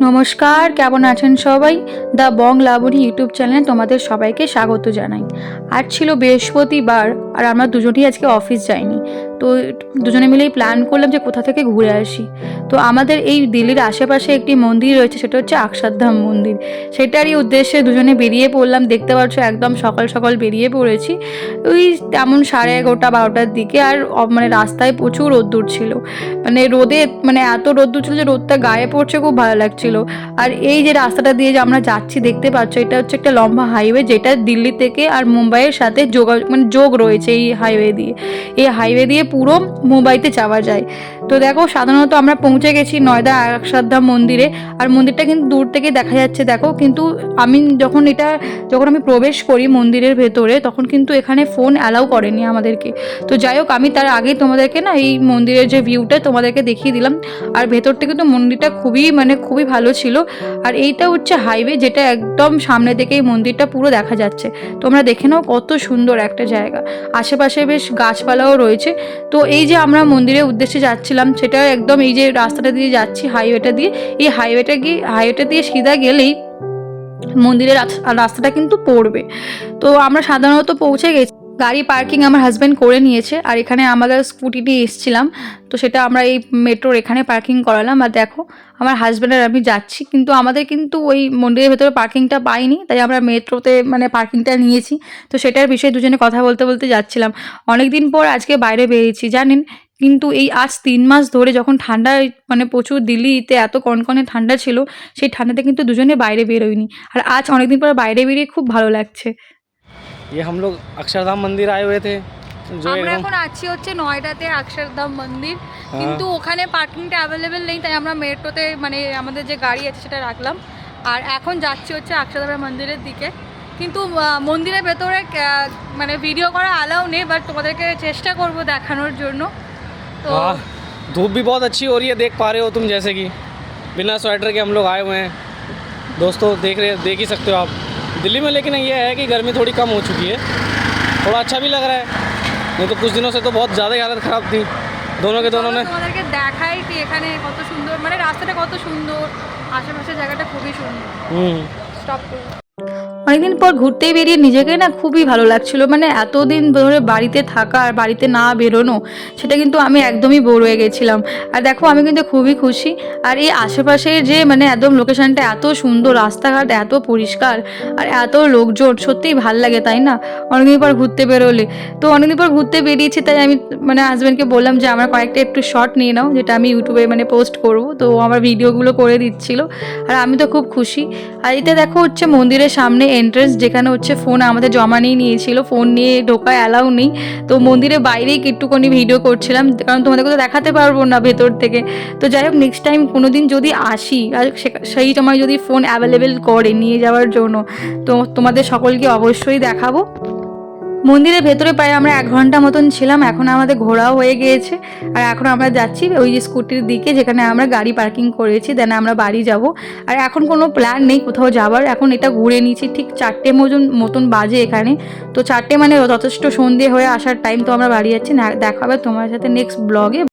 নমস্কার, কেমন আছেন সবাই? দ্য বং লাবণী ইউটিউব চ্যানেলে তোমাদের সবাইকে স্বাগত জানাই। আজ ছিল বৃহস্পতিবার আর আমরা দুজনেই আজকে অফিস যাইনি। তো দুজনে মিলেই প্ল্যান করলাম যে কোথা থেকে ঘুরে আসি। তো আমাদের এই দিল্লির আশেপাশে একটি মন্দির রয়েছে, সেটা হচ্ছে অক্ষরধাম মন্দির। সেটারই উদ্দেশ্যে দুজনে বেরিয়ে পড়লাম। দেখতে পাচ্ছ একদম সকাল সকাল বেরিয়ে পড়েছি, ওই তেমন 11:30-12টার দিকে। আর মানে রাস্তায় প্রচুর রোদ্দুর ছিল, মানে রোদে মানে এত রোদ্দুর ছিল যে রোদটা গায়ে পড়ছে, খুব ভালো লাগছিল। আর এই যে রাস্তাটা দিয়ে যে আমরা যাচ্ছি দেখতে পাচ্ছ, এটা হচ্ছে একটা লম্বা হাইওয়ে, যেটা দিল্লি থেকে আর মুম্বাইয়ের সাথে যোগ রয়েছে এই হাইওয়ে দিয়ে। এই হাইওয়ে দিয়ে পুরো মুম্বাইতে যাওয়া যায়। তো দেখো, সাধারণত আমরা পৌঁছে গেছি নয়দা অক্ষরধাম মন্দিরে। আর মন্দিরটা কিন্তু দূর থেকে দেখা যাচ্ছে, দেখো। কিন্তু যখন আমি প্রবেশ করি মন্দিরের ভেতরে, তখন কিন্তু এখানে ফোন অ্যালাউ করেনি আমাদেরকে। তো যাই হোক, আমি তার আগেই তোমাদেরকে না এই মন্দিরের যে ভিউটা তোমাদেরকে দেখিয়ে দিলাম। আর ভেতর থেকে তো মন্দিরটা খুবই ভালো ছিল। আর এইটা হচ্ছে হাইওয়ে, যেটা একদম সামনে থেকে এই মন্দিরটা পুরো দেখা যাচ্ছে। তোমরা দেখে নাও কত সুন্দর একটা জায়গা। আশেপাশে বেশ গাছপালাও রয়েছে। তো এই যে আমরা মন্দিরের উদ্দেশ্যে যাচ্ছিলাম, সেটা একদম এই যে রাস্তাটা দিয়ে যাচ্ছি হাইওয়েটা দিয়ে, এই হাইওয়েটা দিয়ে সিধা গেলেই মন্দিরের রাস্তাটা কিন্তু পড়বে। তো আমরা সাধারণত পৌঁছে গেছি। গাড়ি পার্কিং আমার হাজব্যান্ড করে নিয়েছে। আর এখানে আমাদের স্কুটি নিয়ে এসেছিলাম, তো সেটা আমরা এই মেট্রোর এখানে পার্কিং করালাম। আর দেখো, আমার হাজব্যান্ড আর আমি যাচ্ছি, কিন্তু আমাদের কিন্তু ওই মন্দিরের ভেতরে পার্কিংটা পাইনি, তাই আমরা মেট্রোতে মানে পার্কিংটা নিয়েছি। তো সেটার বিষয়ে দুজনে কথা বলতে বলতে যাচ্ছিলাম। অনেক দিন পর আজকে বাইরে বেরিয়েছি জানেন। কিন্তু এই আজ 3 মাস ধরে যখন ঠান্ডা, মানে প্রচুর দিল্লিতে এত কনকনে ঠান্ডা ছিল, সেই ঠান্ডাতে কিন্তু দুজনে বাইরে বেরোয়নি। আর আজ অনেকদিন পর বাইরে বেরিয়ে খুব ভালো লাগছে। ये हम लोग अक्षरधाम मंदिर आए हुए थे। আমরা এখন আছি হচ্ছে নয়ডাতে অক্ষরধাম মন্দির, কিন্তু ওখানে পার্কিংটা অ্যাভেলেবেল নেই, তাই আমরা মেট্রোতে মানে আমাদের যে গাড়ি আছে সেটা রাখলাম। আর এখন যাচ্ছি হচ্ছে অক্ষরধাম মন্দিরের দিকে। কিন্তু মন্দিরের ভেতরে মানে ভিডিও করা অ্যালাউ নেই, বাট তোমাদেরকে চেষ্টা করব দেখানোর জন্য। তো धूप भी बहुत अच्छी हो रही है, देख पा रहे हो तुम, जैसे कि बिना स्वेटर के हम लोग आए हुए हैं दोस्तों। देख ही सकते हो आप दिल्ली में। लेकिन ये है कि गर्मी थोड़ी कम हो चुकी है, थोड़ा अच्छा भी लग रहा है। नहीं तो कुछ दिनों से तो बहुत ज़्यादा हालत ख़राब थी दोनों ने। তোমাদেরকে দেখাই কি এখানে কত সুন্দর, মানে রাস্তাটা কত সুন্দর, আশেপাশের জায়গাটা খুবই সুন্দর। স্টপ করুন। অনেকদিন পর ঘুরতে বেরিয়ে নিজেকে না খুবই ভালো লাগছিল। মানে এতদিন ধরে বাড়িতে থাকা আর বাড়িতে না বেরোনো, সেটা কিন্তু আমি একদমই বোর হয়ে গেছিলাম। আর দেখো, আমি কিন্তু খুবই খুশি। আর এই আশেপাশের যে মানে একদম লোকেশনটা এত সুন্দর, রাস্তাঘাট এত পরিষ্কার আর এত লোকজন, সত্যিই ভাল লাগে, তাই না? অনেকদিন পর ঘুরতে বেরোলে। তো অনেকদিন পর ঘুরতে বেরিয়েছি, তাই আমি মানে হাজব্যান্ডকে বললাম যে আমার কয়েকটা একটু শর্ট নিয়ে নাও, যেটা আমি ইউটিউবে মানে পোস্ট করব। তো আমার ভিডিওগুলো করে দিচ্ছিল, আর আমি তো খুব খুশি। আর এটা দেখো হচ্ছে মন্দিরের সামনে এন্ট্রেন্স, যেখানে হচ্ছে ফোন আমাদের জমা নিয়ে নিয়েছিল, ফোন নিয়ে ঢোকা অ্যালাউ নেই। তো মন্দিরের বাইরেই একটুখানি ভিডিও করছিলাম, কারণ তোমাদেরকে তো দেখাতে পারবো না ভেতর থেকে। তো যাই হোক, নেক্সট টাইম কোনো দিন যদি আসি আর সেই সময় যদি ফোন অ্যাভেলেবেল করে নিয়ে যাওয়ার জন্য, তো তোমাদের সকলকে অবশ্যই দেখাবো। মন্দিরের ভেতরে প্রায় আমরা 1 ঘন্টা মতন ছিলাম। এখন আমাদের ঘোরাও হয়ে গিয়েছে। আর এখন আমরা যাচ্ছি ওই যে স্কুটির দিকে, যেখানে আমরা গাড়ি পার্কিং করেছি, দেন আমরা বাড়ি যাব। আর এখন কোনো প্ল্যান নেই কোথাও যাবার, এখন এটা ঘুরে নিয়েছি। ঠিক 4টে মতন বাজে এখানে। তো 4টে মানে যথেষ্ট সন্ধে হয়ে আসার টাইম। তো আমরা বাড়ি যাচ্ছি। দেখা হবে তোমার সাথে নেক্সট ব্লগে।